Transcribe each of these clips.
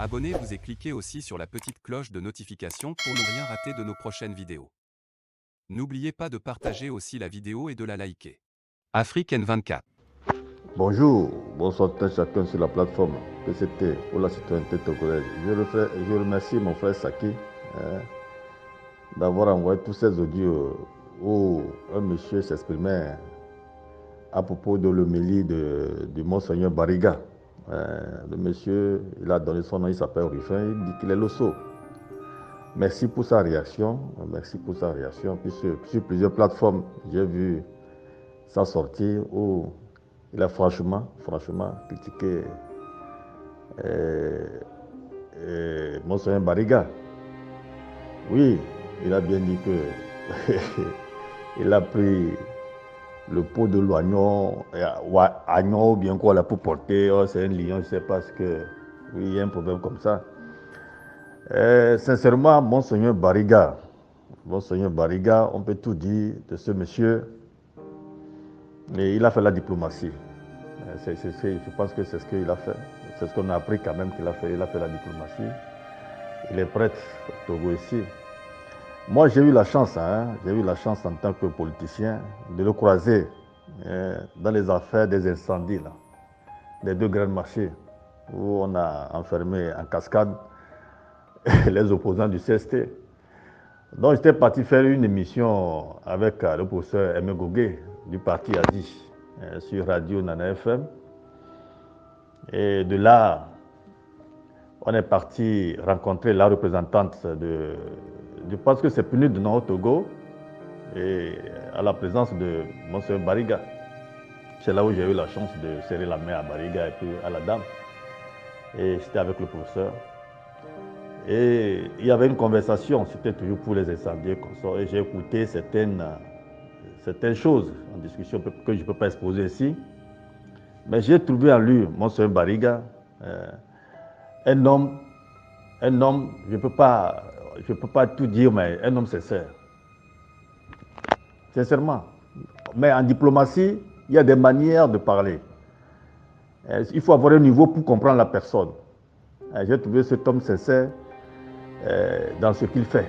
Abonnez-vous et cliquez aussi sur la petite cloche de notification pour ne rien rater de nos prochaines vidéos. N'oubliez pas de partager aussi la vidéo et de la liker. Afrique N24. Bonjour, bonsoir à chacun sur la plateforme PCT pour la citoyenneté togolaise. Je remercie mon frère Saki d'avoir envoyé tous ces audios où un monsieur s'exprimait à propos de l'homélie du Monseigneur Bariga. Le monsieur, il a donné son nom, il s'appelle Rufin, il dit qu'il est l'osso. Merci pour sa réaction, Puis sur plusieurs plateformes, j'ai vu sa sortie où il a franchement critiqué Monseigneur Bariga. Oui, il a bien dit que il a pris le pot de l'oignon, agnon ou bien quoi là pour porter, oh, c'est un lion, je ne sais pas ce que. Oui, il y a un problème comme ça. Sincèrement, Monseigneur Bariga, on peut tout dire de ce monsieur, mais il a fait la diplomatie. Je pense que c'est ce qu'il a fait. C'est ce qu'on a appris quand même qu'il a fait. Il a fait la diplomatie. Il est prêtre au Togo ici. Moi, j'ai eu la chance en tant que politicien de le croiser dans les affaires des incendies, là, des deux grands marchés, où on a enfermé en cascade les opposants du CST. Donc, j'étais parti faire une émission avec le professeur Aimé Gogué du parti ADI sur Radio Nana FM. Et de là, on est parti rencontrer la représentante je pense que c'est PNUD de Nord Togo, et à la présence de Monseigneur Bariga. C'est là où j'ai eu la chance de serrer la main à Bariga et puis à la dame. Et j'étais avec le professeur. Et il y avait une conversation, c'était toujours pour les incendiés. Et j'ai écouté certaines choses en discussion que je ne peux pas exposer ici. Mais j'ai trouvé en lui, Monseigneur Bariga, un homme, je ne peux pas tout dire, mais un homme sincère. Sincèrement. Mais en diplomatie, il y a des manières de parler. Il faut avoir un niveau pour comprendre la personne. J'ai trouvé cet homme sincère dans ce qu'il fait.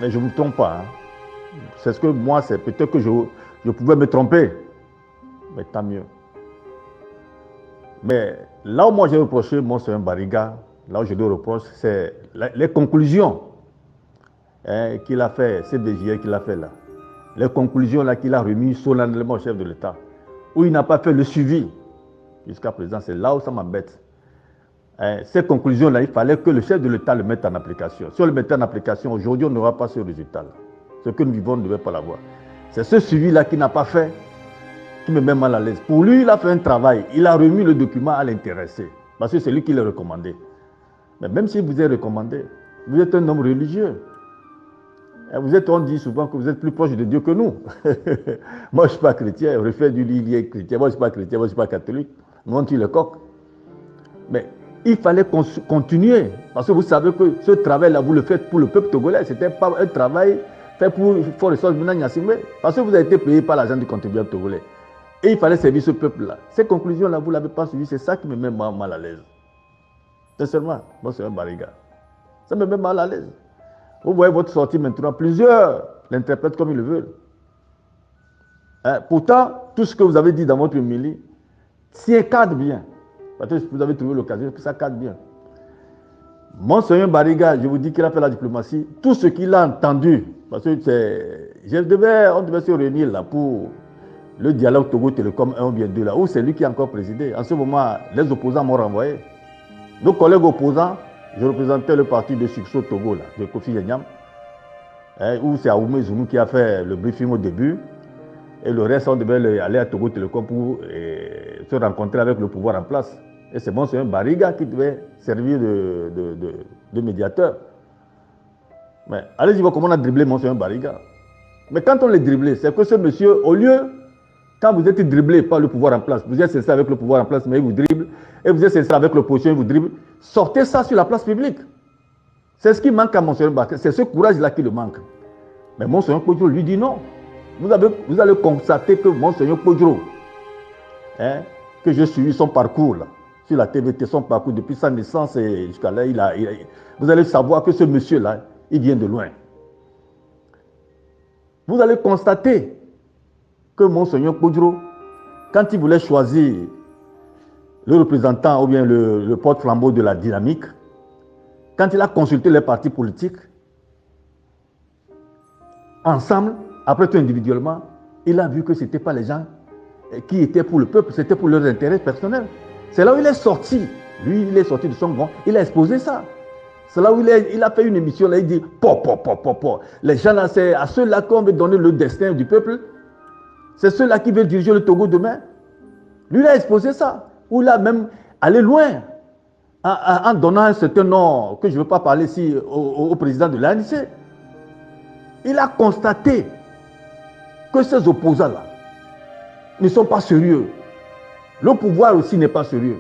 Mais je ne me trompe pas. C'est ce que moi, c'est peut-être que je pouvais me tromper. Mais tant mieux. Mais là où moi j'ai reproché Monseigneur Bariga, là où je le reproche, c'est les conclusions qu'il a fait, CDJ qu'il a fait là. Les conclusions là qu'il a remises solennellement au chef de l'État, où il n'a pas fait le suivi. Jusqu'à présent, c'est là où ça m'embête. Ces conclusions-là, il fallait que le chef de l'État le mette en application. Si on le mettait en application, aujourd'hui, on n'aura pas ce résultat-là. Ce que nous vivons, on ne devait pas l'avoir. C'est ce suivi-là qu'il n'a pas fait qui me met mal à l'aise. Pour lui, il a fait un travail. Il a remis le document à l'intéressé. Parce que c'est lui qui l'a recommandé. Mais même si vous êtes recommandé, vous êtes un homme religieux. On dit souvent que vous êtes plus proche de Dieu que nous. Moi, je ne suis pas chrétien. Refait du lit, il est chrétien. Moi, je ne suis pas chrétien. Moi, je ne suis pas catholique. Nous, on tue le coq. Mais il fallait continuer. Parce que vous savez que ce travail-là, vous le faites pour le peuple togolais. Ce n'était pas un travail fait pour Fort Ressources Minagnassimé. Parce que vous avez été payé par l'argent du contribuable togolais. Et il fallait servir ce peuple-là. Ces conclusions-là, vous ne l'avez pas suivi. C'est ça qui me met mal à l'aise. Sincèrement, moi, c'est un Bariga. Ça me met mal à l'aise. Vous voyez votre sortie maintenant, plusieurs l'interprètent comme ils le veulent. Pourtant, tout ce que vous avez dit dans votre homélie, s'y cadre bien. Parce que vous avez trouvé l'occasion que ça cadre bien. Monseigneur Bariga, je vous dis qu'il a fait la diplomatie. Tout ce qu'il a entendu, parce que on devait se réunir là pour le dialogue Togo Télécom 1 ou bien 2 là, où c'est lui qui a encore présidé. En ce moment, les opposants m'ont renvoyé. Nos collègues opposants, je représentais le parti de Succès Togo, là, de Kofi Yenyam, où c'est Aoumé Zounou qui a fait le briefing au début. Et le reste, on devait aller à Togo Télécom pour se rencontrer avec le pouvoir en place. Et c'est Monseigneur Bariga qui devait servir de médiateur. Mais allez-y voir comment on a dribblé Monseigneur Bariga. Mais quand on l'a dribblé, c'est que ce monsieur, au lieu, quand vous êtes dribblé par le pouvoir en place, vous êtes censé avec le pouvoir en place, mais il vous dribble, et vous êtes censé avec l'opposition, il vous dribble, sortez ça sur la place publique. C'est ce qui manque à Monseigneur Bariga. C'est ce courage-là qui le manque. Mais Monseigneur Kodjo lui dit non. Vous allez constater que Monseigneur Kodjo, que j'ai suivi son parcours là, sur la TVT, son parcours depuis sa naissance et jusqu'à là, vous allez savoir que ce monsieur-là, il vient de loin. Vous allez constater que Monseigneur Kodjo, quand il voulait choisir le représentant ou bien le porte-flambeau de la dynamique, quand il a consulté les partis politiques, ensemble, après tout individuellement, il a vu que ce n'étaient pas les gens qui étaient pour le peuple, c'était pour leurs intérêts personnels. C'est là où il est sorti. Lui, il est sorti de son grand, il a exposé ça. C'est là où il a fait une émission, là, il dit, les gens là, c'est à ceux-là qu'on veut donner le destin du peuple. C'est ceux-là qui veulent diriger le Togo demain. Lui, il a exposé ça. Où il a même allé loin en donnant un certain nom, que je ne veux pas parler ici, au président de l'ANC. Il a constaté que ces opposants-là ne sont pas sérieux. Le pouvoir aussi n'est pas sérieux.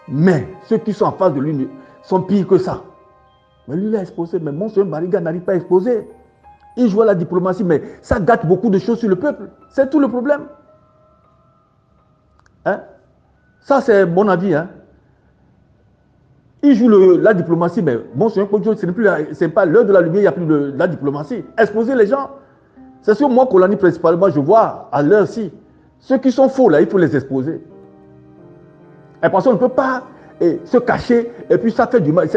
Mais ceux qui sont en face de lui sont pires que ça. Mais lui, il a exposé. Mais Monseigneur Bariga n'arrive pas à exposer. Il joue à la diplomatie, mais ça gâte beaucoup de choses sur le peuple. C'est tout le problème. Hein? Ça, c'est mon avis. Hein? Il joue la diplomatie, mais Monseigneur Kodjo, ce n'est pas l'heure de la lumière, il n'y a plus de la diplomatie. Exposer les gens. C'est sur moi, Colani, principalement, je vois à l'heure-ci. Ceux qui sont faux, là, il faut les exposer. Et parce qu'on ne peut pas se cacher, et puis ça fait du mal.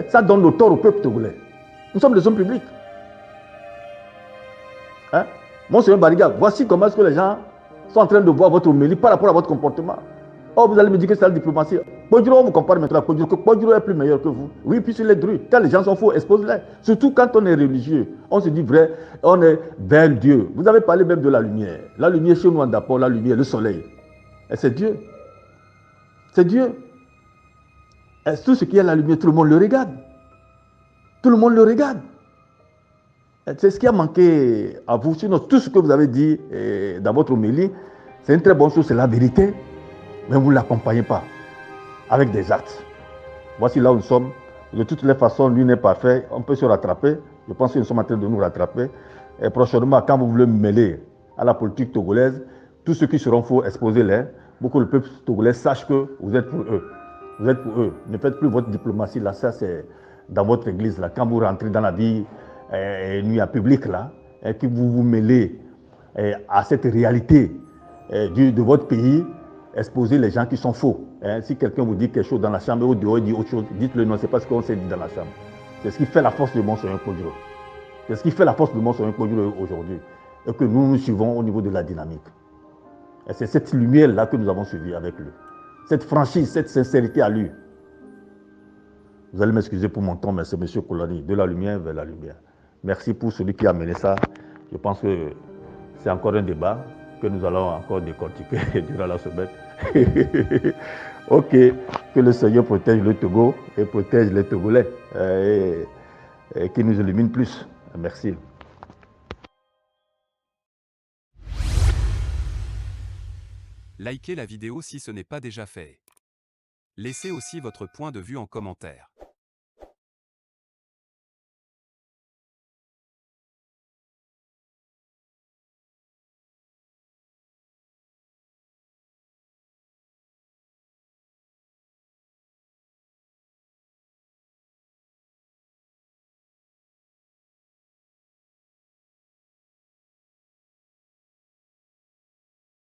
Ça donne le tort au peuple togolais. Nous sommes des hommes publics. Hein? Monseigneur Bariga, voici comment est-ce que les gens sont en train de voir votre homélie par rapport à votre comportement. Oh, vous allez me dire que c'est la diplomatie. Kodjo, on vous compare maintenant à Kodjo, que Kodjo est plus meilleur que vous. Oui, puis sur les druides. Quand les gens sont faux, expose-les. Surtout quand on est religieux. On se dit vrai, on est vers Dieu. Vous avez parlé même de la lumière. La lumière chez nous en Dapor, la lumière, le soleil. Et c'est Dieu. C'est Dieu. Et tout ce qui est la lumière, tout le monde le regarde. Tout le monde le regarde. C'est ce qui a manqué à vous. Sinon, tout ce que vous avez dit dans votre homélie, c'est une très bonne chose, c'est la vérité. Mais vous ne l'accompagnez pas avec des actes. Voici là où nous sommes. De toutes les façons, lui n'est pas fait. On peut se rattraper. Je pense que nous sommes en train de nous rattraper. Et prochainement, quand vous voulez me mêler à la politique togolaise, tous ceux qui seront faux, exposez-les pour que le peuple togolais sache que vous êtes pour eux. Vous êtes pour eux. Ne faites plus votre diplomatie là. Ça, c'est dans votre église là. Quand vous rentrez dans la vie nuit publique là, et que vous vous mêlez à cette réalité de votre pays, exposer les gens qui sont faux. Si quelqu'un vous dit quelque chose dans la chambre, ou dehors, il dit autre chose, dites-le non, c'est pas ce qu'on s'est dit dans la chambre. C'est ce qui fait la force de Monseigneur Kodjo. C'est ce qui fait la force de Monseigneur Kodjo aujourd'hui. Et que nous suivons au niveau de la dynamique. Et c'est cette lumière-là que nous avons suivie avec lui. Cette franchise, cette sincérité à lui. Vous allez m'excuser pour mon temps, mais c'est M. Kolani, de la lumière vers la lumière. Merci pour celui qui a mené ça. Je pense que c'est encore un débat que nous allons encore décortiquer durant la semaine. Ok, que le Seigneur protège le Togo et protège les Togolais et qu'il nous illumine plus. Merci. Likez la vidéo si ce n'est pas déjà fait. Laissez aussi votre point de vue en commentaire.